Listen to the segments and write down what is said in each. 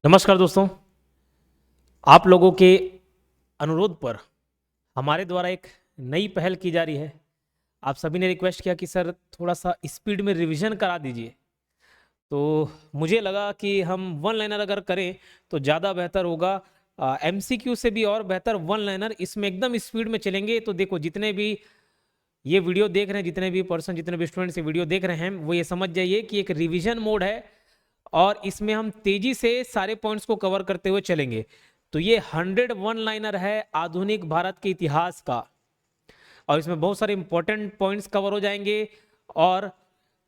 नमस्कार दोस्तों। आप लोगों के अनुरोध पर हमारे द्वारा एक नई पहल की जा रही है। आप सभी ने रिक्वेस्ट किया कि सर थोड़ा सा स्पीड में रिवीजन करा दीजिए, तो मुझे लगा कि हम वन लाइनर अगर करें तो ज़्यादा बेहतर होगा। एमसीक्यू से भी और बेहतर वन लाइनर, इसमें एकदम स्पीड में चलेंगे। तो देखो, जितने भी ये वीडियो देख रहे हैं, जितने भी पर्सन, जितने भी स्टूडेंट्स ये वीडियो देख रहे हैं, वो ये समझ जाइए कि एक रिवीजन मोड है और इसमें हम तेजी से सारे पॉइंट्स को कवर करते हुए चलेंगे। तो ये 100 वन लाइनर है आधुनिक भारत के इतिहास का, और इसमें बहुत सारे इंपॉर्टेंट पॉइंट्स कवर हो जाएंगे और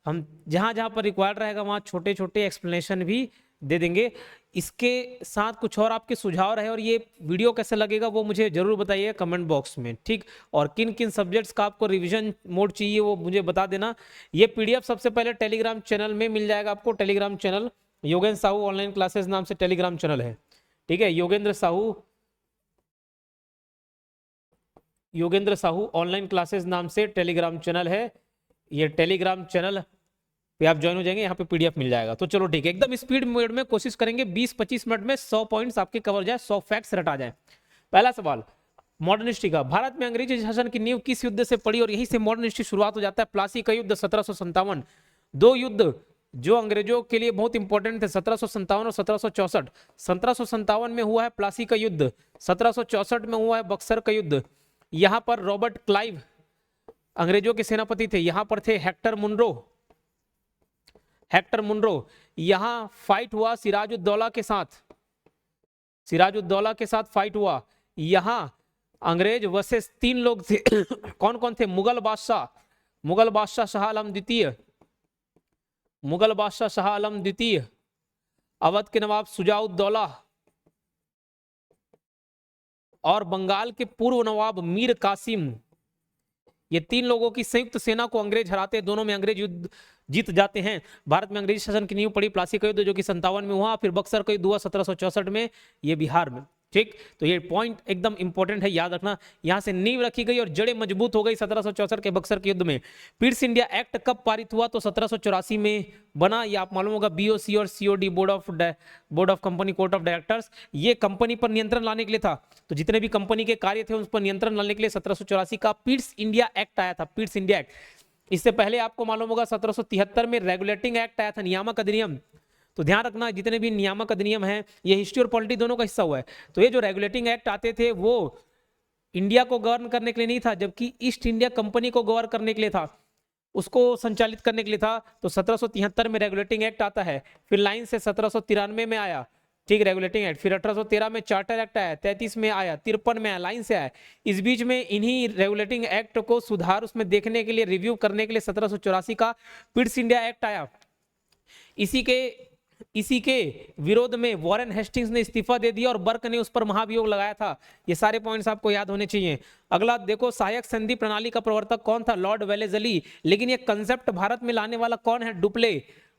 हम जहां जहां पर रिक्वायर्ड रहेगा वहां छोटे छोटे एक्सप्लेनेशन भी दे देंगे। इसके साथ कुछ और आपके सुझाव रहे और ये वीडियो कैसे लगेगा वो मुझे जरूर बताइए कमेंट बॉक्स में, ठीक। और किन किन सब्जेक्ट्स का आपको रिवीजन मोड चाहिए वो मुझे बता देना। ये पीडीएफ सबसे पहले टेलीग्राम चैनल में मिल जाएगा आपको। Telegram channel Yogendra Sahu online classes नाम से टेलीग्राम चैनल है, ठीक है। योगेंद्र साहू ऑनलाइन क्लासेस नाम से टेलीग्राम चैनल है। ये टेलीग्राम चैनल पे आप ज्वाइन हो जाएंगे, यहाँ पे पीडीएफ मिल जाएगा। तो चलो ठीक है, एकदम स्पीड मोड में कोशिश करेंगे 20-25 मिनट में 100 पॉइंट्स आपके कवर जाए, 100 फैक्ट्स रटा जाए। पहला सवाल मॉडर्न हिस्ट्री का, भारत में अंग्रेजी शासन की नींव किस युद्ध से पड़ी और यहीं से मॉडर्न हिस्ट्री शुरुआत हो जाता है। प्लासी का युद्ध 1757। दो युद्ध जो अंग्रेजों के लिए बहुत इंपॉर्टेंट थे, 1757 और 1764। 1757 में हुआ है प्लासी का युद्ध, 1764 में हुआ है बक्सर का युद्ध। यहां पर रॉबर्ट क्लाइव अंग्रेजों के सेनापति थे, यहां पर थे हेक्टर मुनरो। यहां फाइट हुआ सिराजुद्दौला के साथ फाइट हुआ। यहां अंग्रेज वर्सेस 3 लोग थे कौन कौन थे? मुगल बादशाह शाह आलम द्वितीय, अवध के नवाब सुजाउद्दौला और बंगाल के पूर्व नवाब मीर कासिम। ये 3 लोगों की संयुक्त सेना को अंग्रेज हराते हैं, दोनों में अंग्रेज युद्ध जीत जाते हैं। भारत में अंग्रेजी शासन की नींव पड़ी प्लासी का युद्ध जो कि 57 में हुआ, फिर बक्सर का युद्ध हुआ 1764 में, ये बिहार में, ठीक। तो ये पॉइंट एकदम इंपॉर्टेंट है, याद रखना। यहां से नींव रखी गई और जड़ें मजबूत हो गई 1764 के बक्सर के युद्ध में। पीट्स इंडिया एक्ट कब पारित हुआ? तो 1784 में बना। ये आप मालूम होगा, बीओसी और COD, board of company court of directors, ये कंपनी पर नियंत्रण लाने के लिए था। तो जितने भी कंपनी के कार्य थे उस पर नियंत्रण लाने के लिए 1784 का पीट्स इंडिया एक्ट आया था, पीट्स इंडिया एक्ट। इससे पहले आपको मालूम होगा 1773 में रेगुलेटिंग एक्ट आया था, नियामक अधिनियम। तो ध्यान रखना, जितने भी नियामक अधिनियम हैं ये हिस्ट्री और पॉलिटी दोनों का हिस्सा हुआ है। तो ये जो रेगुलेटिंग एक्ट आते थे वो इंडिया को गवर्न करने के लिए नहीं था, जबकि ईस्ट इंडिया कंपनी को गवर्न करने के लिए था, उसको संचालित करने के लिए था। तो 1773 में रेगुलेटिंग एक्ट आता है, फिर लाइन से 1793 में आया, ठीक, रेगुलेटिंग एक्ट। फिर 1813 में चार्टर एक्ट आया, 33 में आया, 53 में आया, लाइन से आया। इस बीच में इन्हीं रेगुलेटिंग एक्ट को सुधार उसमें देखने के लिए, रिव्यू करने के लिए 1784 का पिट्स इंडिया एक्ट आया। इसी के विरोध में वॉरेन हेस्टिंग्स ने इस्तीफा दे दिया और बर्क ने उस पर महाभियोग लगाया था। ये सारे पॉइंट्स आपको याद होने चाहिए। अगला देखो, सहायक संधि प्रणाली का प्रवर्तक कौन था? Lord Wellesley. लेकिन ये कंसेप्ट भारत में लाने वाला कौन है?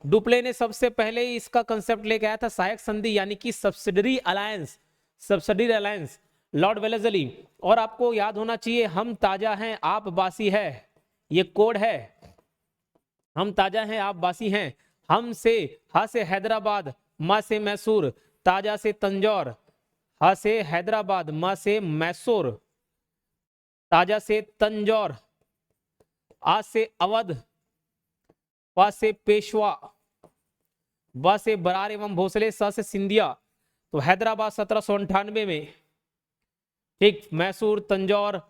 डुप्ले ने सबसे पहले इसका कंसेप्ट लेके आया था, सहायक संधि यानी कि सब्सिडरी अलायंस, लॉर्ड वेलेस्ली। और आपको याद होना चाहिए, हम ताजा हैं आप बासी है, ये कोड है। हम ताजा हैं आप बासी हैं। हा से हैदराबाद, माँ से मैसूर, ताजा से तंजौर, हा से हैदराबाद, माँ से मैसूर, ताजा से तंजौर, आ से अवध, पा से पेशवा, ब से बरार एवं भोसले, स से सिंधिया। तो हैदराबाद 1798 में, ठीक, मैसूर, तंजौर,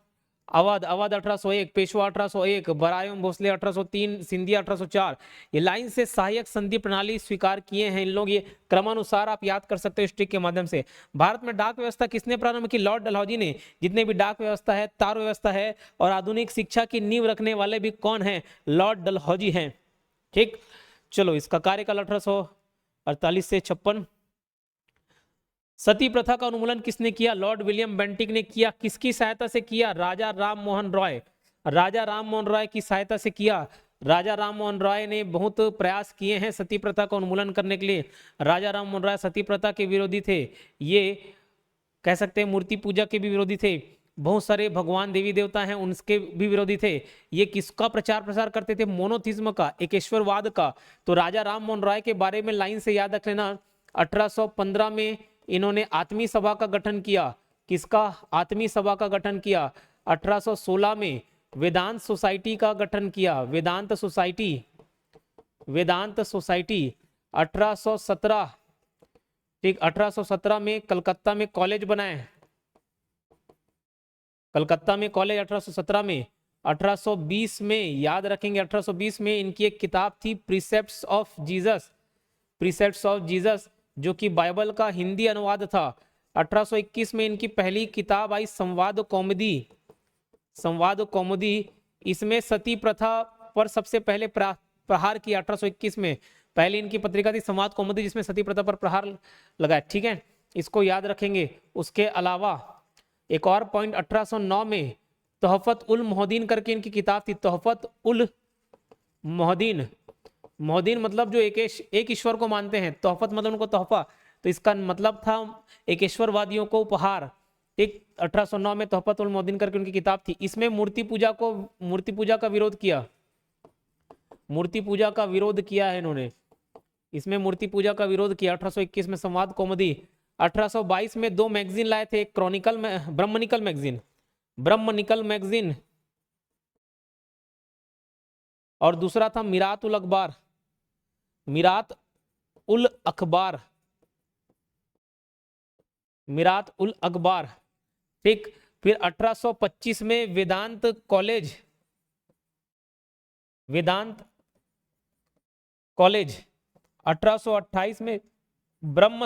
अवध 1801, पेशवा 1801, बरार एवं भोसले 1803, सिंधिया 1804। ये लाइन से सहायक संधि प्रणाली स्वीकार किए हैं इन लोग। ये क्रमानुसार आप याद कर सकते हो स्टिक के माध्यम से। भारत में डाक व्यवस्था किसने प्रारंभ की? लॉर्ड डलहौजी ने। जितने भी डाक व्यवस्था है, तार व्यवस्था है और आधुनिक शिक्षा की नींव रखने वाले भी कौन है? लॉर्ड डलहौजी हैं, ठीक। चलो, इसका कार्यकाल 1848 से 56। सती प्रथा का उन्मूलन किसने किया? लॉर्ड विलियम बेंटिक ने किया। किसकी सहायता से किया? राजा राम मोहन रॉय की सहायता से किया। राजा राम मोहन रॉय ने बहुत प्रयास किए हैं सती प्रथा का उन्मूलन करने के लिए। राजा राम मोहन रॉय सती प्रथा के विरोधी थे, ये कह सकते हैं मूर्ति पूजा के भी विरोधी थे, बहुत सारे भगवान देवी देवता हैं उनके भी विरोधी थे। ये किसका प्रचार प्रसार करते थे? मोनोथिज्म का, एकेश्वरवाद का। तो राजा राम मोहन रॉय के बारे में लाइन से याद रख लेना, 1815 में इन्होंने आत्मीय सभा का गठन किया। किसका? आत्मीय सभा का गठन किया। 1816 में वेदांत सोसाइटी का गठन किया। वेदांत सोसाइटी 1817, ठीक, 1817 में कलकत्ता में कॉलेज बनाए। कलकत्ता में कॉलेज 1817 में। 1820 में, याद रखेंगे, 1820 में इनकी एक किताब थी precepts of Jesus, precepts of Jesus, जो कि बाइबल का हिंदी अनुवाद था। 1821 में इनकी पहली किताब आई संवाद कौमुदी, संवाद कौमुदी। इसमें सती प्रथा पर सबसे पहले प्रहार किया। 1821 में पहली इनकी पत्रिका थी संवाद कौमुदी, जिसमें सती प्रथा पर प्रहार लगाया। ठीक है, इसको याद रखेंगे। उसके अलावा एक और पॉइंट, 1809 में तोहफत उल मोहद्दीन करके इनकी किताब थी। तोहफत उल मोहद्दीन, मोहद्दीन मतलब जो एक ईश्वर को मानते हैं, तोहफत मतलब उनको तोहफा, तो इसका मतलब था एकेश्वरवादियों को उपहार। एक 1809 में तोहफत उल मोहद्दीन करके उनकी किताब थी। इसमें मूर्ति पूजा का विरोध किया। मूर्ति पूजा का विरोध किया है इन्होंने, इसमें मूर्ति पूजा का विरोध किया। 1821 में संवाद कौमुदी। 1822 में दो मैगजीन लाए थे, एक क्रॉनिकल में ब्रह्मनिकल मैगजीन और दूसरा था मिरात उल अखबार। ठीक, फिर 1825 में वेदांत कॉलेज। 1828 में ब्रह्म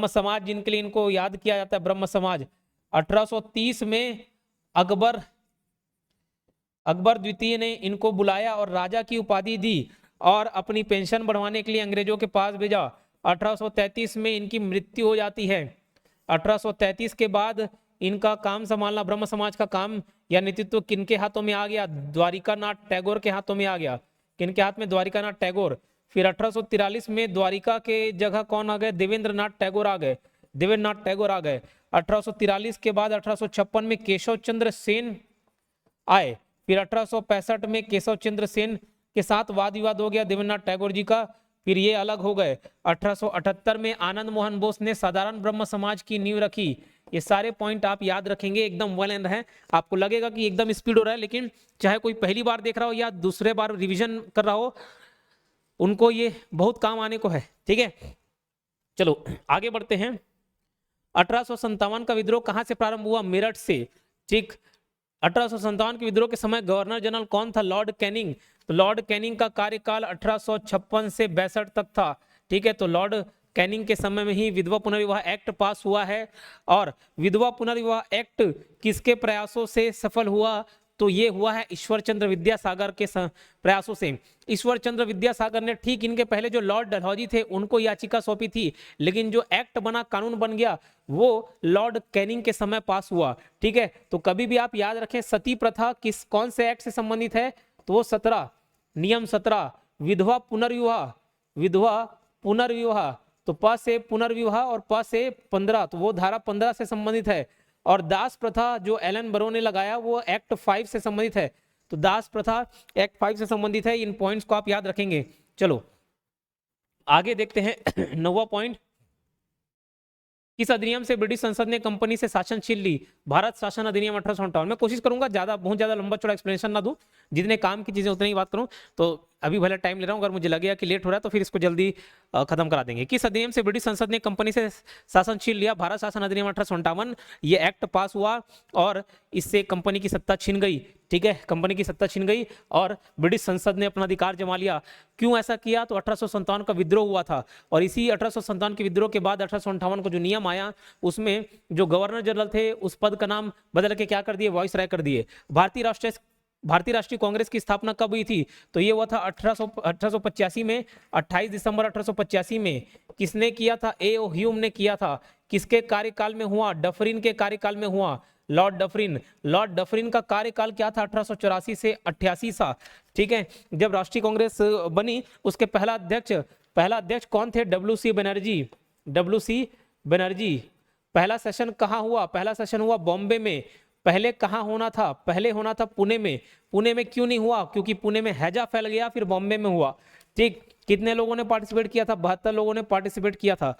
समाज जिनके लिए इनको याद किया जाता है, ब्रह्म समाज। 1830 में अकबर द्वितीय ने इनको बुलाया और राजा की उपाधि दी और अपनी पेंशन बढ़वाने के लिए अंग्रेजों के पास भेजा। 1833 में इनकी मृत्यु हो जाती है। 1833 के बाद इनका काम संभालना, ब्रह्म समाज का काम या नेतृत्व किनके हाथों में आ गया? द्वारिकानाथ टैगोर के हाथों में आ गया। किनके हाथ में? द्वारिकानाथ टैगोर। फिर 1843 में द्वारिका के जगह कौन आ गए? देवेंद्रनाथ टैगोर आ गए। 1843 के बाद 1856 में केशव चंद्र सेन आए। फिर 1865 में केशव चंद्र सेन के साथ वाद विवाद हो गया देवेंद्रनाथ टैगोर जी का, फिर ये अलग हो गए। 1878 में आनंद मोहन बोस ने साधारण ब्रह्म समाज की नींव रखी। ये सारे पॉइंट आप याद रखेंगे, एकदम वेल एंड है। आपको लगेगा कि एकदम स्पीड हो रहा है, लेकिन चाहे कोई पहली बार देख रहा हो या दूसरे बार रिवीजन कर रहा हो, उनको ये बहुत काम आने को है। ठीक है, चलो आगे बढ़ते हैं। 1857 का विद्रोह कहां से प्रारंभ हुआ? मेरठ से। ठीक, 1857 के विद्रोह के समय गवर्नर जनरल कौन था? Lord Canning. तो लॉर्ड कैनिंग का कार्यकाल 1856 से 62 तक था। ठीक है, तो लॉर्ड कैनिंग के समय में ही विधवा पुनर्विवाह एक्ट पास हुआ है। और विधवा पुनर्विवाह एक्ट किसके प्रयासों से सफल हुआ? तो ये हुआ है ईश्वर चंद्र विद्यासागर के प्रयासों से। ईश्वर चंद्र विद्यासागर ने ठीक इनके पहले जो लॉर्ड डलहौजी थे उनको याचिका सौंपी थी, लेकिन जो एक्ट बना, कानून बन गया, वो लॉर्ड कैनिंग के समय पास हुआ। ठीक है, तो कभी भी आप याद रखें, सती प्रथा कौन से एक्ट से संबंधित है? तो वो 17, नियम 17। विधवा पुनर्विवाह, तो प से पुनर्विवाह और प से 15, तो वो धारा 15 से संबंधित है। और दास प्रथा जो एलन बरो ने लगाया, वो एक्ट 5 से संबंधित है। तो दास प्रथा एक्ट 5 से संबंधित है। इन पॉइंट्स को आप याद रखेंगे। चलो आगे देखते हैं। 9वां पॉइंट, किस अधिनियम से ब्रिटिश संसद ने कंपनी से शासन छीन ली? भारत शासन अधिनियम 1858। मैं कोशिश करूंगा बहुत ज्यादा लंबा चौड़ा एक्सप्लेनेशन ना दूं, जितने काम की चीजें उतनी ही बात करूं। तो अभी भले टाइम ले रहा हूं, अगर मुझे लगेगा कि लेट हो रहा है तो फिर इसको जल्दी खत्म करा देंगे। किस अधिनियम से ब्रिटिश संसद ने कंपनी से शासन छीन लिया? भारत शासन अधिनियम 1858। ये एक्ट पास हुआ और इससे कंपनी की सत्ता छीन गई। ठीक है, कंपनी की सत्ता छीन गई और ब्रिटिश संसद ने अपना अधिकार जमा लिया। क्यों ऐसा किया? तो 1857 का विद्रोह हुआ था, और इसी 1857 के विद्रोह के बाद 1858 को जो नियम आया, उसमें जो गवर्नर जनरल थे उस पद का नाम बदल के क्या कर दिए? वाइसराय कर दिए। भारतीय राष्ट्रीय कांग्रेस की स्थापना कब हुई थी? तो ये हुआ था 1885 में। 28 दिसंबर 1885 में। किसने किया था? A.O. ह्यूम ने किया था। किसके कार्यकाल में हुआ? डफरिन के कार्यकाल में हुआ। लॉर्ड डफरिन का कार्यकाल क्या था? 1884 से 88 सा। ठीक है, जब राष्ट्रीय कांग्रेस बनी, उसके पहला अध्यक्ष कौन थे? WC बनर्जी। पहला सेशन कहाँ हुआ? पहला सेशन हुआ बॉम्बे में। पहले कहाँ होना था? पहले होना था पुणे में। पुणे में क्यों नहीं हुआ? क्योंकि पुणे में हैजा फैल गया, फिर बॉम्बे में हुआ। ठीक, कितने लोगों ने पार्टिसिपेट किया था? 72 लोगों ने पार्टिसिपेट किया था।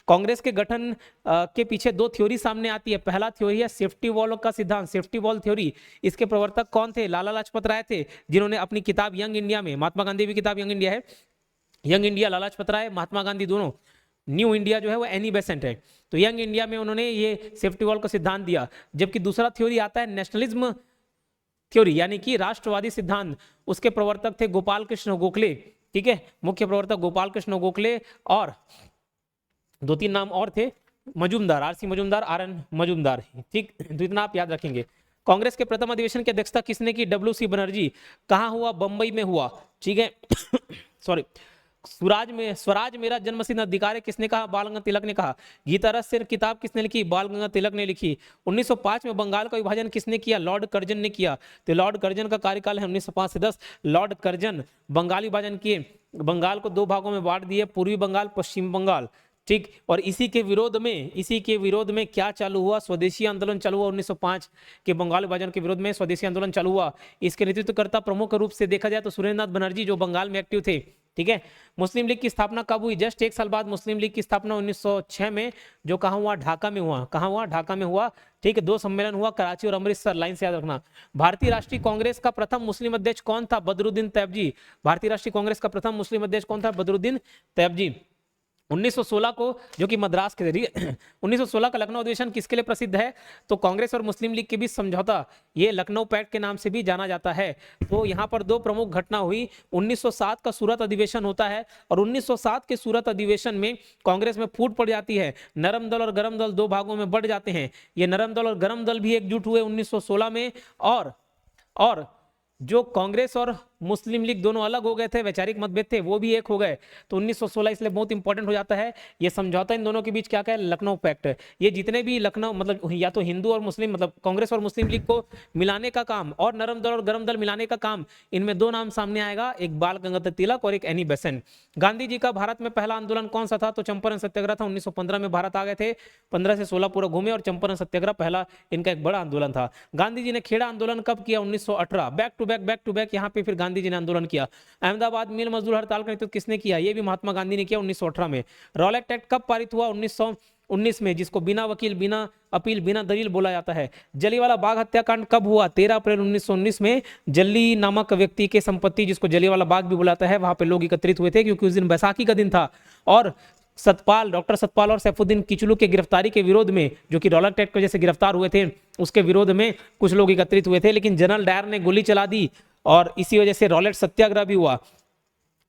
कांग्रेस के गठन के पीछे दो थ्योरी सामने आती है। पहला थ्योरी है सेफ्टी वॉल का सिद्धांत, सेफ्टी वॉल थ्योरी। इसके प्रवर्तक कौन थे? लाला लाजपत राय थे, जिन्होंने अपनी किताब यंग इंडिया में, महात्मा गांधी की किताब यंग इंडिया है, यंग इंडिया लाला लाजपत राय, महात्मा गांधी दोनों, न्यू इंडिया जो है वो एनी बेसेंट है। तो यंग इंडिया में उन्होंने ये सेफ्टी वॉल का सिद्धांत दिया। जबकि दूसरा थ्योरी आता है नेशनलिज्म थ्योरी, यानी कि राष्ट्रवादी सिद्धांत। उसके प्रवर्तक थे गोपाल कृष्ण गोखले, ठीक है, मुख्य प्रवर्तक गोपाल कृष्ण गोखले, और दो तीन नाम और थे, मजूमदार, आरसी मजूमदार, आरएन मजूमदार, ठीक। तो इतना आप याद रखेंगे। कांग्रेस के प्रथम अधिवेशन की अध्यक्षता किसने की? W C Banerjee. कहां हुआ? बंबई में हुआ, ठीक है। सॉरी, स्वराज मेरा जन्मसिद्ध अधिकार है किसने कहा? बाल गंगाधर तिलक ने कहा। गीता रस सिर किताब किसने लिखी? बाल गंगाधर तिलक ने लिखी। 1905 में बंगाल का विभाजन किसने किया? लॉर्ड कर्जन ने किया। तो लॉर्ड कर्जन का कार्यकाल है 1905 से 10। लॉर्ड कर्जन बंगाल विभाजन किए, बंगाल को दो भागों में बांट दिए, पूर्वी बंगाल, पश्चिम बंगाल, ठीक। और इसी के विरोध में क्या चालू हुआ? स्वदेशी आंदोलन चालू हुआ। 1905 के बंगाल विभाजन के विरोध में स्वदेशी आंदोलन चालू हुआ। इसके नेतृत्वकर्ता प्रमुख रूप से देखा जाए तो सुरेंद्रनाथ बनर्जी, जो बंगाल में एक्टिव थे, ठीक है। मुस्लिम लीग की स्थापना कब हुई? जस्ट एक साल बाद मुस्लिम लीग की स्थापना 1906 में, जो कहां हुआ? ढाका में हुआ। कहां हुआ? ढाका में हुआ, ठीक है। 2 सम्मेलन हुआ, कराची और अमृतसर, लाइन से याद रखना। भारतीय राष्ट्रीय कांग्रेस का प्रथम मुस्लिम अध्यक्ष कौन था? बदरुद्दीन तैयबजी। भारतीय राष्ट्रीय कांग्रेस का प्रथम मुस्लिम अध्यक्ष कौन था? बदरुद्दीन तैयबजी। 1916 को, जो कि मद्रास के जरिए 1916 का लखनऊ अधिवेशन किसके लिए प्रसिद्ध है? तो कांग्रेस और मुस्लिम लीग के बीच समझौता, ये लखनऊ पैक्ट के नाम से भी जाना जाता है। तो यहाँ पर दो प्रमुख घटना हुई। 1907 का सूरत अधिवेशन होता है, और 1907 के सूरत अधिवेशन में कांग्रेस में फूट पड़ जाती है। नरम दल और गरम दल दो भागों में बढ़ जाते हैं। ये नरम दल और गरम दल भी एकजुट हुए 1916 में, और जो कांग्रेस और मुस्लिम लीग दोनों अलग हो गए थे, वैचारिक मतभेद थे, वो भी एक हो गए। तो 1916 इसलिए बहुत इंपॉर्टेंट हो जाता है। ये समझौता इन दोनों के बीच क्या है? लखनऊ पैक्ट। ये जितने भी लखनऊ, मतलब या तो हिंदू और मुस्लिम, मतलब कांग्रेस और मुस्लिम लीग को मिलाने का काम, और नरम दल और गरम दल मिलाने का काम, इनमें दो नाम सामने आएगा, एक बाल गंगाधर तिलक और एक एनी बेसेंट। गांधी जी का भारत में पहला आंदोलन कौन सा था? तो चंपारण सत्याग्रह था। 1915 में भारत आ गए थे, 15 से 16 पूरा घूमे, और चंपारण सत्याग्रह पहला इनका एक बड़ा आंदोलन था। गांधी जी ने खेड़ा आंदोलन कब किया? 1918। बैक टू बैक यहाँ पे फिर गांधी जी ने आंदोलन किया। अहमदाबाद मिल मजदूर हड़ताल का नेतृत्व किसने किया? ये भी महात्मा गांधी ने किया 1918 में। रॉलेट एक्ट कब पारित हुआ? 1919 में, जिसको बिना वकील, बिना अपील, बिना दलील बोला जाता है। जलियांवाला बाग हत्याकांड कब हुआ? 13 अप्रैल 1919 में। जल्ली नामक व्यक्ति के संपत्ति, जिसको जलियांवाला बाग भी बुलाता है, वहां पे लोग एकत्रित हुए थे, क्योंकि उस दिन बैसाखी का दिन था। और डॉक्टर सतपाल और सैफुद्दीन किचलू के गिरफ्तारी के विरोध में, जो कि रॉलेट एक्ट की वजह से गिरफ्तार हुए थे, उसके विरोध में कुछ लोग एकत्रित हुए थे, लेकिन जनरल डायर ने गोली चला दी, और इसी वजह से रॉलेट सत्याग्रह भी हुआ।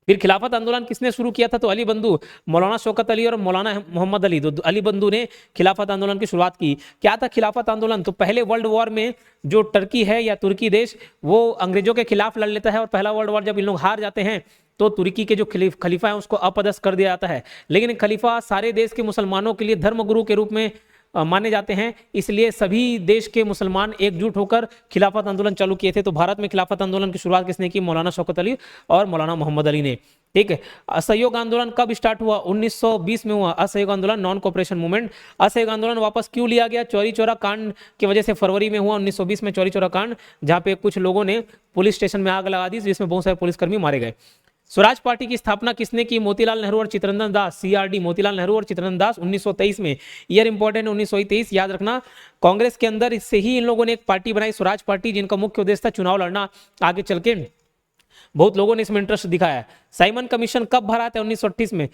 फिर खिलाफत आंदोलन किसने शुरू किया था? तो अली बंधु, मौलाना शौकत अली और मौलाना मोहम्मद अली, तो अली बंधु ने खिलाफत आंदोलन की शुरुआत की। क्या था खिलाफत आंदोलन? तो पहले वर्ल्ड वॉर में जो टर्की है या तुर्की देश, वो अंग्रेजों के खिलाफ लड़ लेता है, और पहला वर्ल्ड वॉर जब इन लोग हार जाते हैं, तो तुर्की के जो खलीफा है उसको अपदस्थ कर दिया जाता है। लेकिन खलीफा सारे देश के मुसलमानों के लिए धर्मगुरु के रूप में माने जाते हैं, इसलिए सभी देश के मुसलमान एकजुट होकर खिलाफत आंदोलन चालू किए थे। तो भारत में खिलाफत आंदोलन की शुरुआत किसने की? मौलाना शौकत अली और मौलाना मोहम्मद अली ने, ठीक है। असहयोग आंदोलन कब स्टार्ट हुआ? 1920 में हुआ असहयोग आंदोलन, नॉन कोऑपरेशन मूवमेंट। असहयोग आंदोलन वापस क्यों लिया गया? चौरी चौरा कांड की वजह से फरवरी में हुआ 1920 में, चौरी चौरा कांड, जहां पे कुछ लोगों ने पुलिस स्टेशन में आग लगा दी, जिसमें बहुत सारे पुलिसकर्मी मारे गए। स्वराज पार्टी की स्थापना किसने की? मोतीलाल नेहरू और चित्तरंजन दास, सीआरडी, मोतीलाल नेहरू और चित्तरंजन दास, 1923 में। ईयर इंपॉर्टेंट 1923 याद रखना। कांग्रेस के अंदर इससे ही इन लोगों ने एक पार्टी बनाई, स्वराज पार्टी, जिनका मुख्य उद्देश्य था चुनाव लड़ना। आगे चल के बहुत लोगों ने इसमें इंटरेस्ट दिखाया। साइमन कमीशन कब भरा था? 1938 में।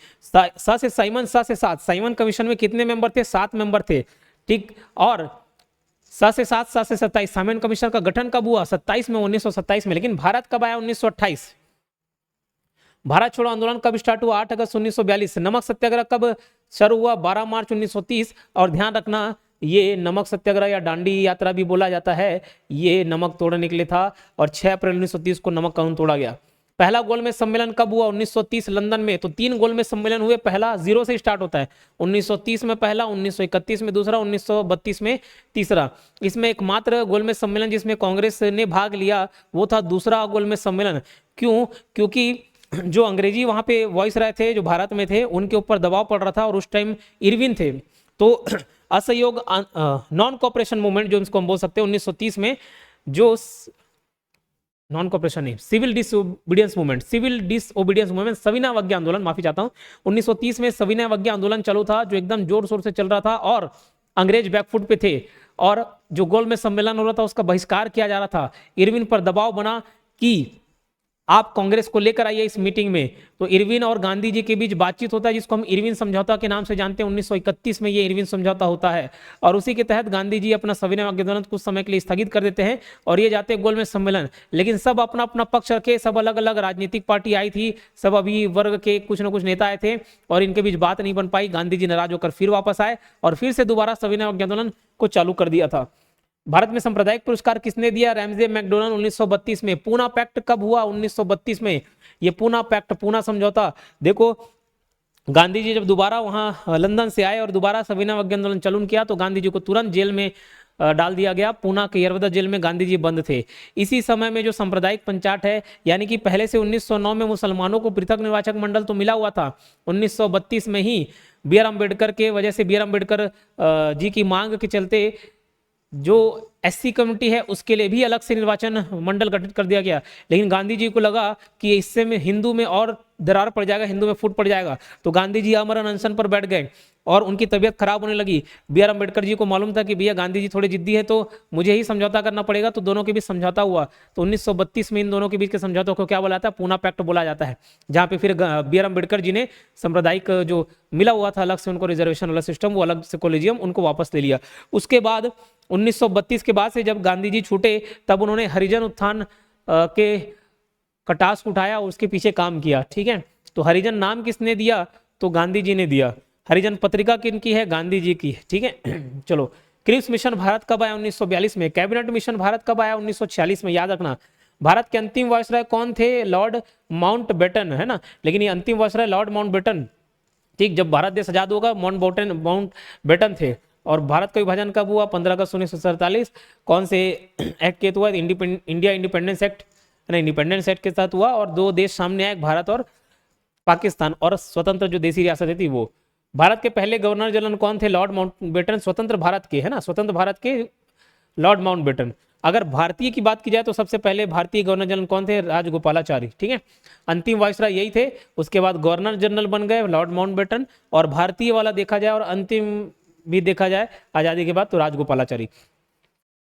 साइमन कमीशन में कितने मेंबर थे? 7 मेंबर थे, ठीक। और 7 से 27। साइमन कमीशन का गठन कब हुआ? 27 में, 1927 में। लेकिन भारत कब आया? 1928। भारत छोड़ो आंदोलन कब स्टार्ट हुआ? 8 अगस्त 1942। नमक सत्याग्रह कब शुरू हुआ? 12 मार्च 1930। और ध्यान रखना, ये नमक सत्याग्रह या डांडी यात्रा भी बोला जाता है, ये नमक तोड़ने के लिए था, और 6 अप्रैल 1930 को नमक कानून तोड़ा गया। पहला गोलमेज सम्मेलन कब हुआ? 1930 लंदन में। तो 3 गोलमेज सम्मेलन हुए, पहला 0 से स्टार्ट होता है। 1930 में पहला, 1931 में दूसरा, 1932 में तीसरा। इसमें एकमात्र गोलमेज सम्मेलन जिसमें कांग्रेस ने भाग लिया वो था दूसरा गोलमेज सम्मेलन। क्यों? क्योंकि जो अंग्रेजी वहां पे वॉइस रहे थे, जो भारत में थे, उनके ऊपर दबाव पड़ रहा था, और उस टाइम इरविन थे। तो असहयोग नॉन कोऑपरेशन मूवमेंट, जो इसको हम बोल सकते हैं, 1930 में जो नॉन कॉपरेशन नहीं, civil disobedience movement, civil disobedience movement, सविनय अवज्ञा आंदोलन, माफी चाहता हूं, 1930 में सविनय अवज्ञा आंदोलन चालू था जो एकदम जोर शोर से चल रहा था और अंग्रेज बैकफुट पे थे और जो गोलमेज सम्मेलन हो रहा था उसका बहिष्कार किया जा रहा था। इरविन पर दबाव बना कि आप कांग्रेस को लेकर आइए इस मीटिंग में। तो इरविन और गांधी जी के बीच बातचीत होता है जिसको हम इरविन समझौता के नाम से जानते हैं। 1931 में ये इरविन समझौता होता है और उसी के तहत गांधी जी अपना सविनय आंदोलन कुछ समय के लिए स्थगित कर देते हैं और ये जाते हैं गोलमेज सम्मेलन। लेकिन सब अपना अपना पक्ष रखे, सब अलग अलग राजनीतिक पार्टी आई थी, सब अभी वर्ग के कुछ न कुछ नेता आए थे और इनके बीच बात नहीं बन पाई। गांधी जी नाराज होकर फिर वापस आए और फिर से दोबारा सविनय आंदोलन को चालू कर दिया था। भारत में सांप्रदायिक पुरस्कार किसने दिया? रैमजे मैकडोनल्ड 1932 में। पूना पैक्ट कब हुआ? 1932 में। ये पूना पैक्ट, पूना समझौता, देखो गांधी जी जब दोबारा वहां लंदन से आए और दोबारा सविनय अवज्ञा आंदोलन चालू किया तो गांधी जी को तुरंत जेल में डाल दिया गया। पूना के यरवदा जेल में गांधी जी बंद थे। इसी समय में जो सांप्रदायिक पंचायत है, यानी कि पहले से 1909 में मुसलमानों को पृथक निर्वाचक मंडल तो मिला हुआ था, 1932 में ही बी आर अम्बेडकर के वजह से, बी आर अम्बेडकर जी की मांग के चलते जो एससी कम्युनिटी है उसके लिए भी अलग से निर्वाचन मंडल गठित कर दिया गया। लेकिन गांधी जी को लगा कि इससे में हिंदू में और दरार पड़ जाएगा, हिंदू में फूट पड़ जाएगा, तो गांधी जी आमरण अनशन पर बैठ गए और उनकी तबीयत खराब होने लगी। बी आर अम्बेडकर जी को मालूम था कि भैया गांधी जी थोड़े जिद्दी है तो मुझे ही समझौता करना पड़ेगा, तो दोनों के बीच समझौता हुआ। तो 1932 में इन दोनों के बीच के समझौते को क्या बोला जाता है? पूना पैक्ट बोला जाता है, जहां पे फिर बी आर अम्बेडकर जी ने सांप्रदायिक जो मिला हुआ था अलग से उनको रिजर्वेशन वाला सिस्टम, वो अलग से कॉलेजियम उनको वापस ले लिया। उसके बाद 1932 के बाद से जब गांधी जी छूटे तब उन्होंने हरिजन उत्थान के टास्क उठाया और उसके पीछे काम किया। ठीक है, तो हरिजन नाम किसने दिया? तो गांधी जी ने दिया। हरिजन पत्रिका किनकी है? गांधी जी की। ठीक है चलो, क्रिप्स मिशन भारत कब आया? 1942 में। कैबिनेट मिशन भारत कब आया? 1946 में। याद रखना, भारत के अंतिम वायसराय कौन थे? लॉर्ड माउंटबेटन, है ना। लेकिन ये अंतिम वायसराय लॉर्ड माउंटबेटन, ठीक, जब भारत देश आजाद होगा माउंटबेटन थे। और भारत का विभाजन कब हुआ? 15 अगस्त 1947। कौन से एक्ट के हुआ? India independence act, independence act के साथ हुआ और दो देश सामने आए, भारत और पाकिस्तान, और स्वतंत्र जो देशी रियासतें थी वो। भारत के पहले गवर्नर जनरल कौन थे? लॉर्ड माउंटबेटन, स्वतंत्र भारत के, है ना, स्वतंत्र भारत के लॉर्ड माउंटबेटन। अगर भारतीय की बात की जाए तो सबसे पहले भारतीय गवर्नर जनरल कौन थे? राजगोपालाचारी। ठीक है, अंतिम वायसराय यही थे। उसके बाद गवर्नर जनरल बन गए लॉर्ड माउंटबेटन, और भारतीय वाला देखा जाए और अंतिम भी देखा जाए आजादी के बाद तो राजगोपालाचारी।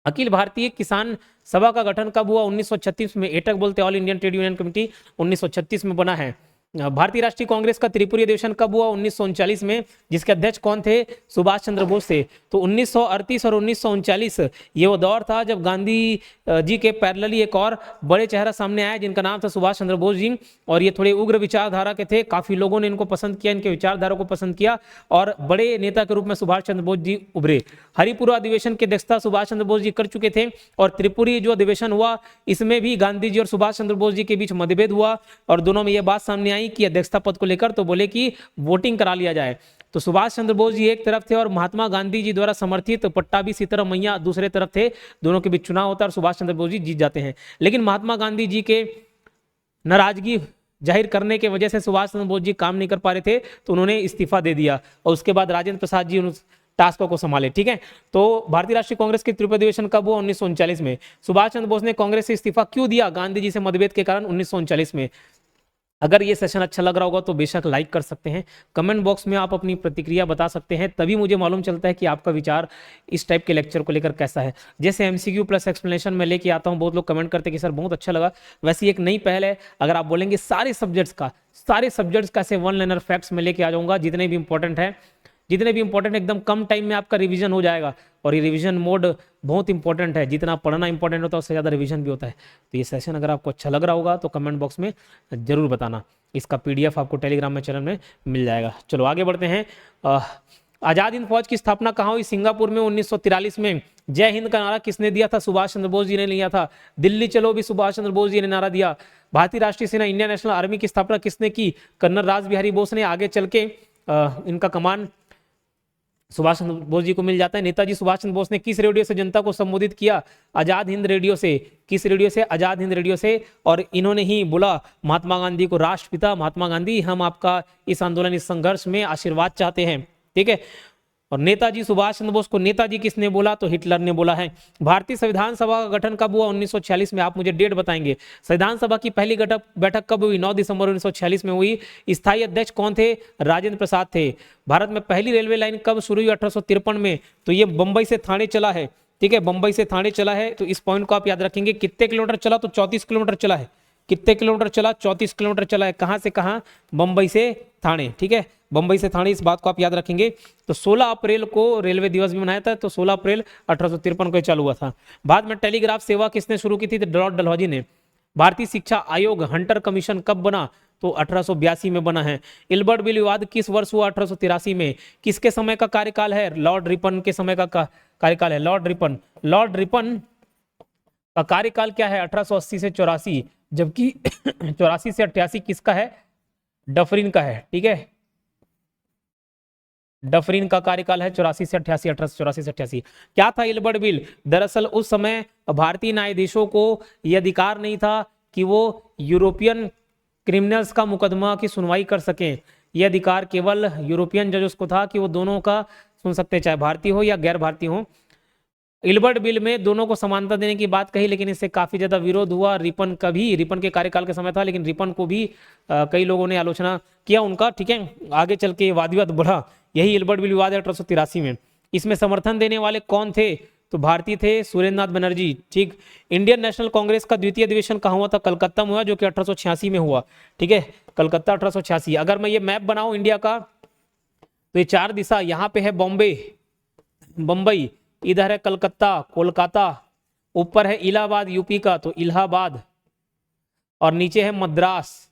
अखिल भारतीय किसान सभा का गठन कब हुआ? 1936 में। एटक बोलते all Indian trade union committee, 1936 में बना है। भारतीय राष्ट्रीय कांग्रेस का त्रिपुरी अधिवेशन कब हुआ? 1939 में, जिसके अध्यक्ष कौन थे? सुभाष चंद्र बोस थे। तो 1938 और 1939 ये वो दौर था जब गांधी जी के पैरेलली एक और बड़े चेहरा सामने आया जिनका नाम था सुभाष चंद्र बोस जी, और ये थोड़े उग्र विचारधारा के थे। काफी लोगों ने इनको पसंद किया, इनके विचारधारा को पसंद किया और बड़े नेता के रूप में सुभाष चंद्र बोस जी उभरे। हरिपुरा अधिवेशन की अध्यक्षता सुभाष चंद्र बोस जी कर चुके थे, और त्रिपुरी जो अधिवेशन हुआ इसमें भी गांधी जी और सुभाष चंद्र बोस जी के बीच मतभेद हुआ और दोनों में यह बात सामने आई कि अध्यक्षता पद को लेकर, तो बोले कि वोटिंग करा लिया जाए। तो सुभाष चंद्र बोस जी एक तरफ थे और महात्मा गांधी जी द्वारा समर्थित पट्टाभी सीताराम मैया दूसरे तरफ थे। दोनों के बीच चुनाव होता है और सुभाष चंद्र बोस जी जीत जाते हैं। लेकिन महात्मा गांधी जी के नाराजगी जाहिर करने के वजह से सुभाष चंद्र बोस जी काम नहीं कर पा रहे थे, तो उन्होंने इस्तीफा दे दिया और उसके बाद राजेंद्र प्रसाद जी उस टास्कों को संभाले। ठीक है, तो भारतीय राष्ट्रीय कांग्रेस की त्रिपुरी अधिवेशन कब हुआ? 1939 में। सुभाष चंद्र बोस ने कांग्रेस से इस्तीफा क्यों दिया? गांधी जी से मतभेद के कारण 1939 में। अगर ये सेशन अच्छा लग रहा होगा तो बेशक लाइक कर सकते हैं, कमेंट बॉक्स में आप अपनी प्रतिक्रिया बता सकते हैं, तभी मुझे मालूम चलता है कि आपका विचार इस टाइप के लेक्चर को लेकर कैसा है। जैसे एमसीक्यू प्लस एक्सप्लेनेशन में लेके आता हूँ, बहुत लोग कमेंट करते हैं कि सर बहुत अच्छा लगा। वैसे एक नई पहल है, अगर आप बोलेंगे सारे सब्जेक्ट्स का ऐसे वन लाइनर फैक्ट्स में लेके आ जाऊँगा, जितने भी इंपॉर्टेंट एकदम कम टाइम में आपका रिवीजन हो जाएगा। और ये रिवीजन मोड बहुत इंपॉर्टेंट है, जितना पढ़ना इंपॉर्टेंट होता है उससे ज़्यादा रिवीजन भी होता है। तो ये सेशन अगर आपको अच्छा लग रहा होगा तो कमेंट बॉक्स में जरूर बताना। इसका पीडीएफ आपको टेलीग्राम में चैनल में मिल जाएगा। चलो आगे बढ़ते हैं। आज़ाद हिंद फौज की स्थापना कहाँ हुई? सिंगापुर में 1943 में। जय हिंद का नारा किसने दिया था? सुभाष चंद्र बोस जी ने लिया था। दिल्ली चलो भी सुभाष चंद्र बोस जी ने नारा दिया। भारतीय राष्ट्रीय सेना इंडियन नेशनल आर्मी की स्थापना किसने की? कर्नल राज बिहारी बोस ने। आगे चल के इनका कमान सुभाष चंद्र बोस जी को मिल जाता है। नेताजी सुभाष चंद्र बोस ने किस रेडियो से जनता को संबोधित किया? आजाद हिंद रेडियो से। किस रेडियो से? आजाद हिंद रेडियो से। और इन्होंने ही बोला महात्मा गांधी को, राष्ट्रपिता महात्मा गांधी, हम आपका इस आंदोलन, इस संघर्ष में आशीर्वाद चाहते हैं। ठीक है, और नेताजी सुभाष चंद्र बोस को नेताजी किसने बोला? तो हिटलर ने बोला है। भारतीय संविधान सभा का गठन कब हुआ? 1946 में। आप मुझे डेट बताएंगे। संविधान सभा की पहली बैठक कब हुई? 9 दिसंबर 1946 में हुई। स्थायी अध्यक्ष कौन थे? राजेंद्र प्रसाद थे। भारत में पहली रेलवे लाइन कब शुरू हुई? 1853 में। तो ये बंबई से थाने चला है, ठीक है, बंबई से थाने चला है। तो इस पॉइंट को आप याद रखेंगे। कितने किलोमीटर चला? तो 34 किलोमीटर चला है। कितने किलोमीटर चला? 34 किलोमीटर चला है। कहां से कहां? बंबई से थाने, ठीक है, बंबई से थाने। इस बात को आप याद रखेंगे। तो 16 अप्रैल को रेलवे दिवस भी मनाया था। तो 16 अप्रैल 1853 को चालू हुआ था। बाद में टेलीग्राफ सेवा किसने शुरू की थी? तो लॉर्ड डलहौजी ने। भारतीय शिक्षा आयोग हंटर कमीशन कब बना? तो 1882 में बना है। इल्बर्ट बिल विवाद किस वर्ष हुआ? 1883 में। किसके समय का कार्यकाल है? लॉर्ड रिपन के समय का कार्यकाल है। लॉर्ड रिपन का कार्यकाल क्या है? 1880 से 84, जबकि 84 से 88 किसका है? डफरिन का है, ठीक है, डफरिन का कार्यकाल है 84 से 88, 1884 से 88। क्या था इल्बर्ट बिल? दरअसल उस समय भारतीय न्यायाधीशों को यह अधिकार नहीं था कि वो यूरोपियन क्रिमिनल्स का मुकदमा की सुनवाई कर सकें। यह अधिकार केवल यूरोपियन जजेस को था कि वो दोनों का सुन सकते, चाहे भारतीय हो या गैर भारतीय हो। इल्बर्ट बिल में दोनों को समानता देने की बात कही, लेकिन इससे काफी ज्यादा विरोध हुआ। रिपन के कार्यकाल के समय था, लेकिन रिपन को भी कई लोगों ने आलोचना किया उनका, ठीक है। आगे चल के वाद विवाद बढ़ा। यही इल्बर्ट बिल विवाद है 1883 में। इसमें समर्थन देने वाले कौन थे? तो भारतीय थे, सुरेंद्रनाथ बनर्जी, ठीक। इंडियन नेशनल कांग्रेस का द्वितीय अधिवेशन कहाँ हुआ था? कलकत्ता में हुआ, जो कि 1886 में हुआ, ठीक है, कलकत्ता 1886। अगर मैं ये मैप बनाऊं इंडिया का, तो ये 4 दिशा, यहाँ पे है बम्बई, इधर है कलकत्ता, कोलकाता, ऊपर है इलाहाबाद यूपी का, तो इलाहाबाद, और नीचे है मद्रास।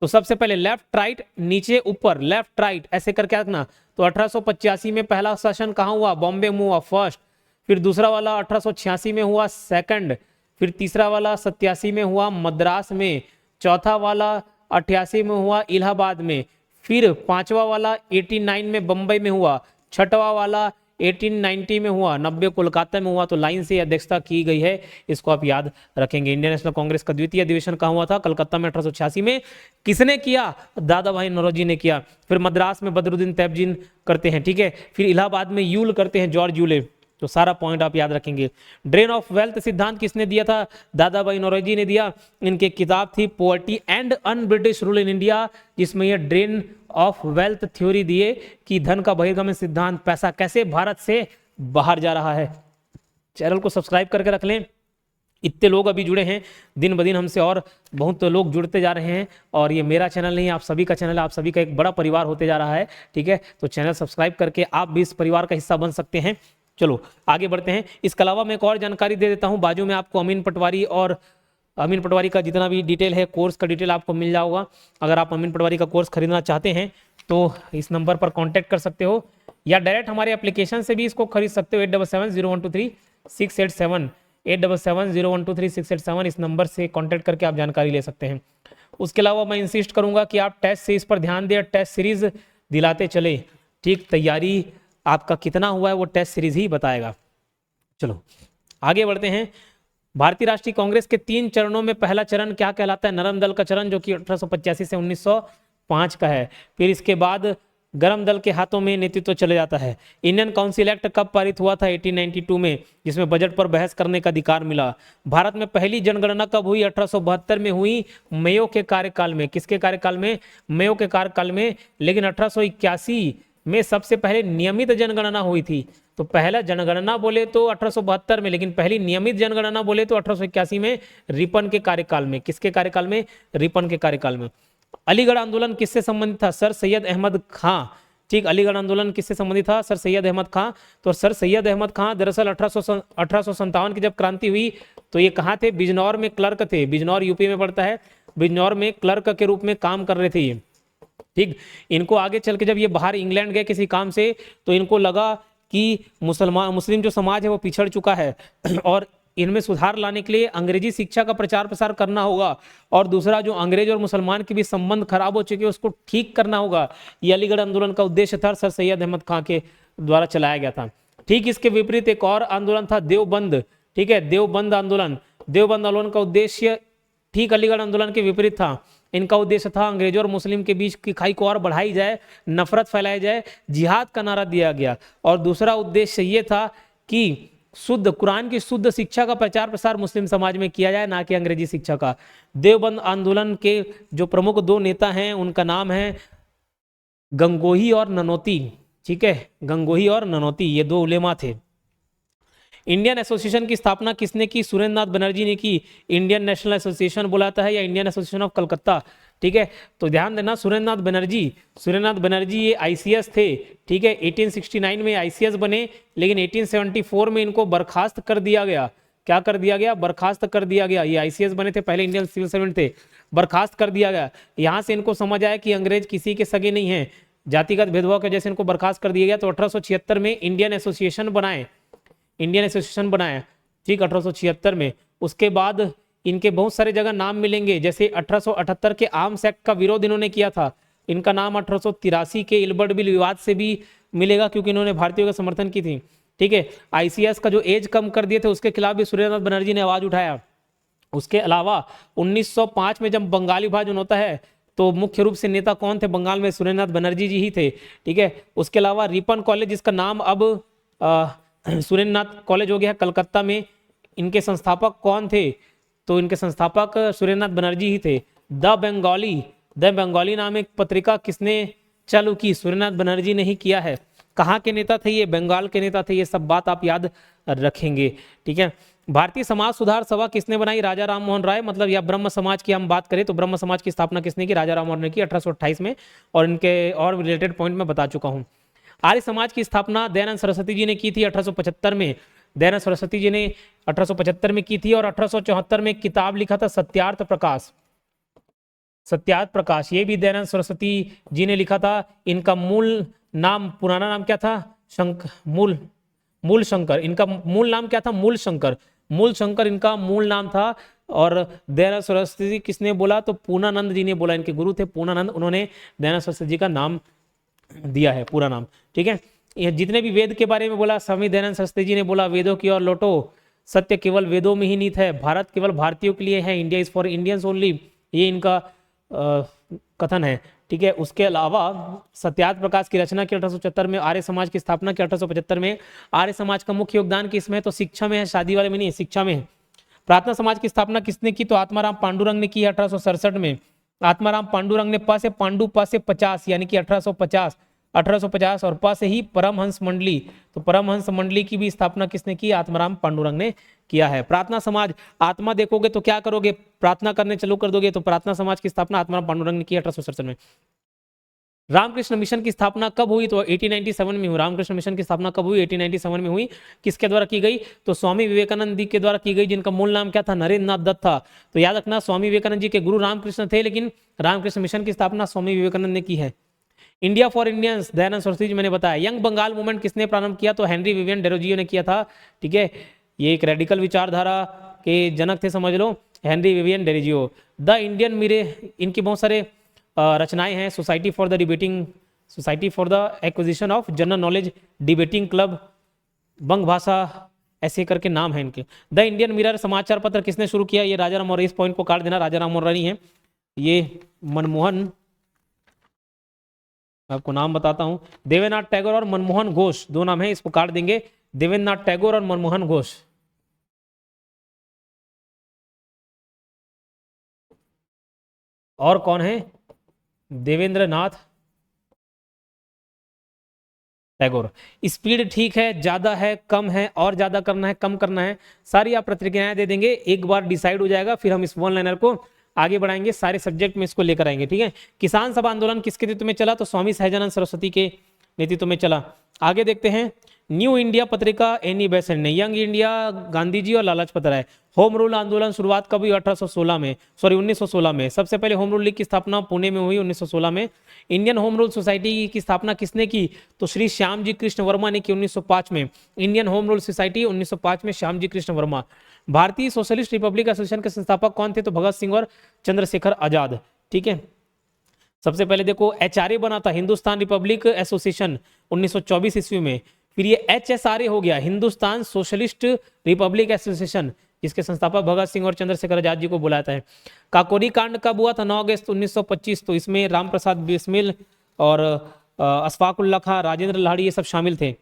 तो सबसे पहले लेफ्ट राइट, नीचे ऊपर, लेफ्ट राइट ऐसे करके रखना। तो 1885 में पहला सेशन कहाँ हुआ? बॉम्बे में हुआ, फर्स्ट। फिर दूसरा वाला 1886 में हुआ, सेकंड। फिर तीसरा वाला 87 में हुआ, मद्रास में। चौथा वाला 88 में हुआ, इलाहाबाद में। फिर पांचवा वाला 89 में बंबई में हुआ। छठवा वाला 1890 में हुआ, 90 कोलकाता में हुआ। तो लाइन से अध्यक्षता की गई है, इसको आप याद रखेंगे। इंडियन नेशनल कांग्रेस का द्वितीय अधिवेशन कहाँ हुआ था? कलकत्ता में 1886 में। किसने किया? दादा भाई नौरोजी ने किया। फिर मद्रास में बदरुद्दीन तैयबजीन करते हैं, ठीक है। फिर इलाहाबाद में यूल करते हैं, जॉर्ज यूले। तो सारा पॉइंट आप याद रखेंगे। ड्रेन ऑफ वेल्थ सिद्धांत किसने दिया था? दादा भाई नौरोजी ने दिया। इनकी किताब थी poverty and un British rule in India, जिसमें ये ड्रेन ऑफ वेल्थ थ्योरी दिए कि धन का बहिर्गमन सिद्धांत, पैसा कैसे भारत से बाहर जा रहा है। चैनल को सब्सक्राइब करके रख लें। इतने लोग अभी जुड़े हैं, दिन ब दिन हमसे और बहुत लोग जुड़ते जा रहे हैं। और ये मेरा चैनल नहीं, आप सभी का चैनल है, आप सभी का एक बड़ा परिवार होते जा रहा है, ठीक है। तो चैनल सब्सक्राइब करके आप भी इस परिवार का हिस्सा बन सकते हैं। चलो आगे बढ़ते हैं। इसके अलावा मैं एक और जानकारी दे देता हूँ। बाजू में आपको अमीन पटवारी का जितना भी डिटेल है, कोर्स का डिटेल आपको मिल जाएगा। अगर आप अमीन पटवारी का कोर्स खरीदना चाहते हैं तो इस नंबर पर कांटेक्ट कर सकते हो, या डायरेक्ट हमारे एप्लीकेशन से भी इसको खरीद सकते हो। 8770123687 8770123687 इस नंबर से कांटेक्ट करके आप जानकारी ले सकते हैं। उसके अलावा मैं इंसिस्ट करूंगा कि आप टेस्ट सीरीज पर ध्यान दें, टेस्ट सीरीज दिलाते चले, ठीक। तैयारी आपका कितना हुआ है वो टेस्ट सीरीज ही बताएगा। चलो आगे बढ़ते हैं। भारतीय राष्ट्रीय कांग्रेस के 3 चरणों में पहला चरण क्या कहलाता है? नरम दल का चरण, जो कि 1885 से 1905 का है। फिर इसके बाद गरम दल के हाथों में नेतृत्व चले जाता है। इंडियन काउंसिल एक्ट कब पारित हुआ था? 1892 में, जिसमें बजट पर बहस करने का अधिकार मिला। भारत में पहली जनगणना कब हुई? 1872 में हुई, मेयो के कार्यकाल में। किसके कार्यकाल में? मेयो के कार्यकाल में। लेकिन 1881 में सबसे पहले नियमित जनगणना हुई थी। तो पहला जनगणना बोले तो 1872 में, लेकिन पहली नियमित जनगणना बोले तो 1881 में, रिपन के कार्यकाल में। किसके कार्यकाल में? रिपन के कार्यकाल में। अलीगढ़ आंदोलन किससे संबंधित था? सर सैयद अहमद खां, ठीक। अलीगढ़ आंदोलन किससे संबंधित था? सर सैयद अहमद खां। तो सर सैयद अहमद खां दरअसल 1857 की जब क्रांति हुई तो ये कहाँ थे? बिजनौर में क्लर्क थे। बिजनौर यूपी में पड़ता है। बिजनौर में क्लर्क के रूप में काम कर रहे थे ये, ठीक। इनको आगे चल के जब ये बाहर इंग्लैंड गए किसी काम से, तो इनको लगा कि मुस्लिम जो समाज है वो पिछड़ चुका है और इनमें सुधार लाने के लिए अंग्रेजी शिक्षा का प्रचार प्रसार करना होगा, और दूसरा जो अंग्रेज और मुसलमान के बीच संबंध खराब हो चुके हैं उसको ठीक करना होगा। ये अलीगढ़ आंदोलन का उद्देश्य था, सर सैयद अहमद खां के द्वारा चलाया गया था। ठीक इसके विपरीत एक और आंदोलन था देवबंद, ठीक है, देवबंद आंदोलन। देवबंद आंदोलन का उद्देश्य ठीक अलीगढ़ आंदोलन के विपरीत था। इनका उद्देश्य था अंग्रेजों और मुस्लिम के बीच की खाई को और बढ़ाई जाए, नफरत फैलाई जाए, जिहाद का नारा दिया गया। और दूसरा उद्देश्य ये था कि शुद्ध कुरान की शुद्ध शिक्षा का प्रचार प्रसार मुस्लिम समाज में किया जाए, ना कि अंग्रेजी शिक्षा का। देवबंद आंदोलन के जो प्रमुख दो नेता हैं उनका नाम है गंगोही और ननौती। ठीक है, गंगोही और ननौती ये दो उलेमा थे। इंडियन एसोसिएशन की स्थापना किसने की? सुरेंद्र नाथ बनर्जी ने की। इंडियन नेशनल एसोसिएशन बुलाता है या इंडियन एसोसिएशन ऑफ कलकत्ता। ठीक है, तो ध्यान देना सुरेंद्र नाथ बनर्जी ये आईसीएस थे। ठीक है, 1869 में आईसीएस बने, लेकिन 1874 में इनको बर्खास्त कर दिया गया। क्या कर दिया गया? बर्खास्त कर दिया गया। ये आईसीएस बने थे, पहले इंडियन सिविल सर्वेंट थे, बर्खास्त कर दिया गया। यहां से इनको समझ आया कि अंग्रेज किसी के सगे नहीं है, जातिगत भेदभाव की वजह से इनको बर्खास्त कर दिया गया। तो 1876 में इंडियन एसोसिएशन बनाए, ठीक, 1876 में। उसके बाद इनके बहुत सारे जगह नाम मिलेंगे, जैसे 1878 के आर्म्स एक्ट का विरोध इन्होंने किया था। इनका नाम 1883 के इल्बर्ट बिल विवाद से भी मिलेगा, क्योंकि इन्होंने भारतीयों का समर्थन की थी। ठीक है, आईसीएस का जो एज कम कर दिए थे उसके खिलाफ भी सुरेंद्र नाथ बनर्जी ने आवाज उठाया। उसके अलावा 1905 में जब बंगाल विभाजन होता है तो मुख्य रूप से नेता कौन थे बंगाल में? सुरेंद्र नाथ बनर्जी जी ही थे। ठीक है, उसके अलावा रिपन कॉलेज, जिसका नाम अब सुरेंद्र नाथ कॉलेज हो गया है कलकत्ता में, इनके संस्थापक कौन थे? तो इनके संस्थापक सुरेंद्र नाथ बनर्जी ही थे। द बंगाली नाम एक पत्रिका किसने चालू की? सुरेंद्र नाथ बनर्जी ने ही किया है। कहाँ के नेता थे ये? बंगाल के नेता थे। ये सब बात आप याद रखेंगे। ठीक है, भारतीय समाज सुधार सभा किसने बनाई? राजा राम मोहन राय। मतलब या ब्रह्म समाज की हम बात करें तो ब्रह्म समाज की स्थापना किसने की? राजा राम मोहन राय ने की 1828 में। और इनके और रिलेटेड पॉइंट में बता चुका हूं। आर्य समाज की स्थापना दयानंद सरस्वती जी ने की थी 1875 में। दयानंद सरस्वती जी ने 1875 में की थी। और 1874 में किताब लिखा था सत्यार्थ प्रकाश, ये भी दयानंद सरस्वती जी ने लिखा था। इनका मूल नाम, पुराना नाम क्या था? मूल शंकर। इनका मूल नाम क्या था? मूल शंकर इनका मूल नाम था। और दयानंद सरस्वती जी किसने बोला? तो पूर्णानंद जी ने बोला। इनके गुरु थे पूर्णानंद, उन्होंने दयानंद सरस्वती जी का नाम दिया है, पूरा नाम। ठीक है, ये जितने भी वेद के बारे में बोला, स्वामी दयानंद सरस्वती जी ने बोला वेदों की ओर लौटो, सत्य केवल वेदों में ही निहित है, भारत केवल भारतीयों के लिए है, India is for Indians only, ये इनका कथन है। ठीक है, उसके अलावा सत्यार्थ प्रकाश की रचना की 1874 में, आर्य समाज की स्थापना की 1875 में। आर्य समाज का मुख्य योगदान किसमें है? तो शिक्षा में है, शादी वाले में नहीं, शिक्षा में है। प्रार्थना समाज की स्थापना किसने की? तो आत्माराम पांडुरंग ने की 1867 में। आत्माराम पांडुरंग ने प से पांडु, प से 50 यानी कि 1850 और प से ही परमहंस मंडली, तो परमहंस मंडली की भी स्थापना किसने की? आत्माराम पांडुरंग ने किया है। प्रार्थना समाज, आत्मा देखोगे तो क्या करोगे? प्रार्थना करने चालू कर दोगे। तो प्रार्थना समाज की स्थापना आत्माराम पांडुरंग ने की 1867 में। रामकृष्ण मिशन की स्थापना कब हुई? तो 1897 में हुई। रामकृष्ण मिशन की स्थापना कब हुई? 1897 में हुई। किसके द्वारा की गई? तो स्वामी विवेकानंद जी के द्वारा की गई, जिनका मूल नाम क्या था? नरेंद्र नाथ दत्त था। तो याद रखना, स्वामी विवेकानंद जी के गुरु रामकृष्ण थे, लेकिन रामकृष्ण मिशन की स्थापना स्वामी विवेकानंद ने की है। India for Indians, Dayanand Saraswati ji मैंने बताया। यंग बंगाल मूवमेंट किसने प्रारंभ किया? तो हेनरी विवियन डेरोजियो ने किया था। ठीक है, ये एक रेडिकल विचारधारा के जनक थे, समझ लो, Henry Vivian Derozio. The Indian mirror, इनकी बहुत सारे रचनाएं हैं। Society for the acquisition of general knowledge, debating club, Banga Bhasha, ऐसे करके नाम है इनके। द इंडियन मिरर समाचार पत्र किसने शुरू किया? ये राजा राम मोहन राय। इस पॉइंट को काट देना, राजा राम मोहन राय है ये। मनमोहन, आपको नाम बताता हूं, देवेंद्रनाथ टैगोर और मनमोहन घोष, दो नाम है, इसको काट देंगे, देवेंद्रनाथ टैगोर और मनमोहन घोष। और कौन है? देवेंद्रनाथ टैगोर। स्पीड ठीक है, ज्यादा है, कम है, और ज्यादा करना है, कम करना है, सारी आप प्रतिक्रियाएं दे देंगे। एक बार डिसाइड हो जाएगा, फिर हम इस वन लाइनर को आगे बढ़ाएंगे, सारे सब्जेक्ट में इसको लेकर आएंगे। ठीक है, किसान सभा आंदोलन किसके नेतृत्व में चला? तो स्वामी सहजानंद सरस्वती के नेतृत्व में चला। आगे देखते हैं, न्यू इंडिया पत्रिका एनी बेसेंट ने, यंग इंडिया गांधी जी और लाला लाजपत राय। होम रूल आंदोलन शुरुआत कब हुई? 1916 में। सबसे पहले होम रूल लीग की स्थापना पुणे में हुई 1916 में। इंडियन होम रूल सोसाइटी की स्थापना किसने की? तो श्री श्याम जी कृष्ण वर्मा ने की 1905 में। इंडियन होम रूल सोसाइटी 1905 में, श्याम जी कृष्ण वर्मा। भारतीय सोशलिस्ट रिपब्लिक एसोसिएशन के संस्थापक कौन थे? तो भगत सिंह और चंद्रशेखर आजाद। ठीक है, सबसे पहले देखो एचआरए बना था, हिंदुस्तान रिपब्लिक एसोसिएशन 1924 ईस्वी में। फिर ये एचएसआरए हो गया, हिंदुस्तान सोशलिस्ट रिपब्लिक एसोसिएशन, इसके संस्थापक भगत सिंह और चंद्रशेखर आजाद जी को बुलाता है। काकोरी कांड कब हुआ था? 9 अगस्त 1925। तो इसमें राम प्रसाद बिस्मिल और अशफाक उल्लाह खां, राजेंद्र लाहिड़ी, ये सब शामिल थे।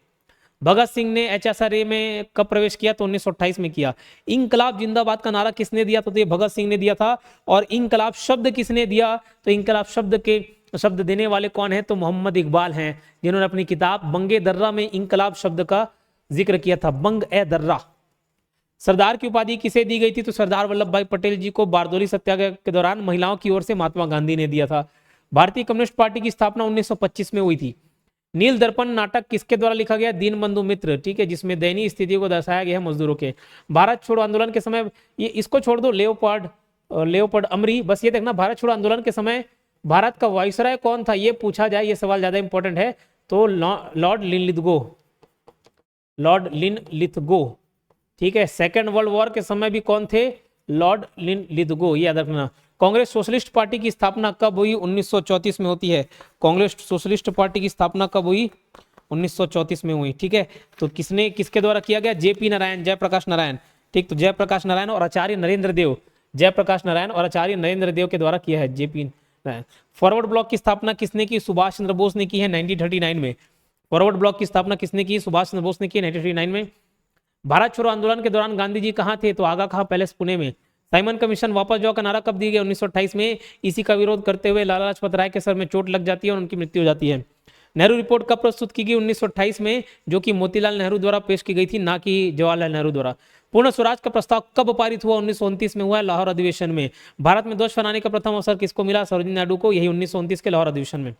भगत सिंह ने HSRA में कब प्रवेश किया? तो 1928 में किया। इंकलाब जिंदाबाद का नारा किसने दिया? तो ये भगत सिंह ने दिया था। और इंकलाब शब्द किसने दिया? तो इंकलाब शब्द देने वाले कौन है? तो मोहम्मद इकबाल हैं, जिन्होंने अपनी किताब बंगे दर्रा में इंकलाब शब्द का जिक्र किया था। बंग ए दर्रा। सरदार की उपाधि किसे दी गई थी? तो सरदार वल्लभ भाई पटेल जी को बारदोली सत्याग्रह के दौरान महिलाओं की ओर से महात्मा गांधी ने दिया था। भारतीय कम्युनिस्ट पार्टी की स्थापना 1925 में हुई थी। नील दर्पण नाटक किसके द्वारा लिखा गया? दीनबंधु मित्र, ठीक है, जिसमें दयनीय स्थिति को दर्शाया गया है मजदूरों के। भारत छोड़ो आंदोलन के समय, ये इसको छोड़ दो, लेओपोल्ड अमरी, बस ये देखना, भारत छोड़ो आंदोलन के समय भारत का वायसराय कौन था? ये पूछा जाए, ये सवाल ज्यादा इंपॉर्टेंट है। तो लॉर्ड लिनलिथगो, ठीक है। सेकेंड वर्ल्ड वॉर के समय भी कौन थे? लॉर्ड लिनलिथगो, ये याद रखना। कांग्रेस सोशलिस्ट पार्टी की स्थापना कब हुई? 1934 में होती है। कांग्रेस सोशलिस्ट पार्टी की स्थापना कब हुई? 1934 में हुई, ठीक है। तो किसके द्वारा किया गया? JP नारायण, जयप्रकाश नारायण, ठीक। तो जयप्रकाश नारायण और आचार्य नरेंद्र देव, जयप्रकाश नारायण और आचार्य नरेंद्र देव के द्वारा किया है, JP नारायण। फॉरवर्ड ब्लॉक की स्थापना किसने की? सुभाष चंद्र बोस ने की है 1939 में। फॉरवर्ड ब्लॉक की स्थापना किसने की? सुभाष चंद्र बोस ने की 1939 में। भारत छोड़ो आंदोलन के दौरान गांधी जी कहाँ थे? तो आगा खां पैलेस, पुणे में। साइमन कमीशन वापस जाओ का नारा कब दिया गया? 1928 में। इसी का विरोध करते हुए लाला लाजपत राय के सर में चोट लग जाती है और उनकी मृत्यु हो जाती है। नेहरू रिपोर्ट कब प्रस्तुत की गई? 1928 में, जो कि मोतीलाल नेहरू द्वारा पेश की गई थी, ना कि जवाहरलाल नेहरू द्वारा। पूर्ण स्वराज का प्रस्ताव कब पारित हुआ? 1929 में हुआ है, लाहौर अधिवेशन में। भारत में ध्वज फहराने का प्रथम अवसर किसको मिला? सरोजिनी नायडू को, यही 1929 के लाहौर अधिवेशन में।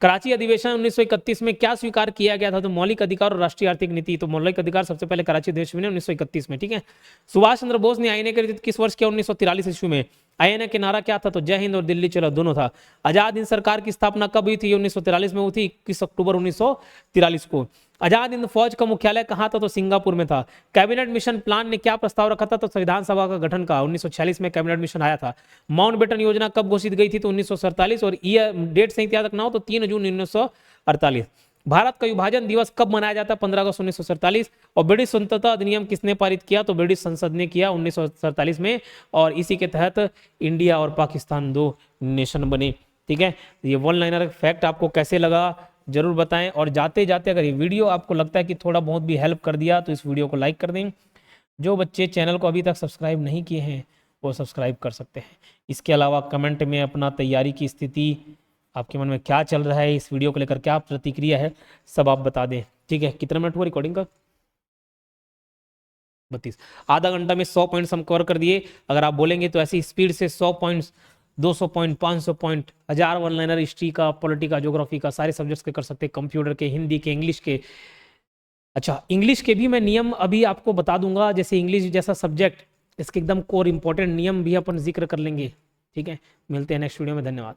कराची अधिवेशन 1931 में क्या स्वीकार किया गया था? तो मौलिक अधिकार और राष्ट्रीय आर्थिक नीति। तो मौलिक अधिकार सबसे पहले कराची अधिवेशन में 1931 में, ठीक है। सुभाष चंद्र बोस ने आईएनए का नेतृत्व किस वर्ष किया? 1943 ईस्वी में। आईएनए के नारा क्या था? तो जय हिंद और दिल्ली चलो, दोनों था। आजाद हिंद सरकार की स्थापना कब हुई थी? 1943 में हुई थी, 21 अक्टूबर 1943 को। आजाद हिंद फौज का मुख्यालय कहाँ था? तो सिंगापुर में था। कैबिनेट मिशन प्लान ने क्या प्रस्ताव रखा था? तो संविधान सभा का गठन का। 1946 में कैबिनेट मिशन आया था। माउंटबेटन योजना कब घोषित गई थी? तो 1947। और ईयर डेट सही याद रखना हो तो 3 जून 1948। भारत का विभाजन दिवस कब मनाया जाता है? 15 अगस्त 1947। और ब्रिटिश स्वतंत्रता अधिनियम किसने पारित किया? तो ब्रिटिश संसद ने किया 1947 में। और इसी के तहत इंडिया और पाकिस्तान 2 नेशन बने, ठीक है। ये वन लाइनर फैक्ट आपको कैसे लगा जरूर बताएं। और जाते जाते अगर ये वीडियो आपको लगता है कि थोड़ा बहुत भी हेल्प कर दिया तो इस वीडियो को लाइक कर दें। जो बच्चे चैनल को अभी तक सब्सक्राइब नहीं किए हैं वो सब्सक्राइब कर सकते हैं। इसके अलावा कमेंट में अपना तैयारी की स्थिति, आपके मन में क्या चल रहा है, इस वीडियो को लेकर क्या प्रतिक्रिया है, सब आप बता दें, ठीक है। कितना मिनट हुआ रिकॉर्डिंग का? 32। आधा घंटा में 100 पॉइंट्स हम कवर कर दिए। अगर आप बोलेंगे तो ऐसी स्पीड से 100 points, 200 point, 500 point, 1000 one liner history का, पॉलिटी का, ज्योग्राफी का, सारे सब्जेक्ट्स के कर सकते हैं, कंप्यूटर के, हिंदी के, इंग्लिश के। अच्छा, इंग्लिश के भी मैं नियम अभी आपको बता दूंगा। जैसे इंग्लिश जैसा सब्जेक्ट, इसके एकदम कोर इंपॉर्टेंट नियम भी अपन जिक्र कर लेंगे, ठीक है। मिलते हैं नेक्स्ट वीडियो में, धन्यवाद।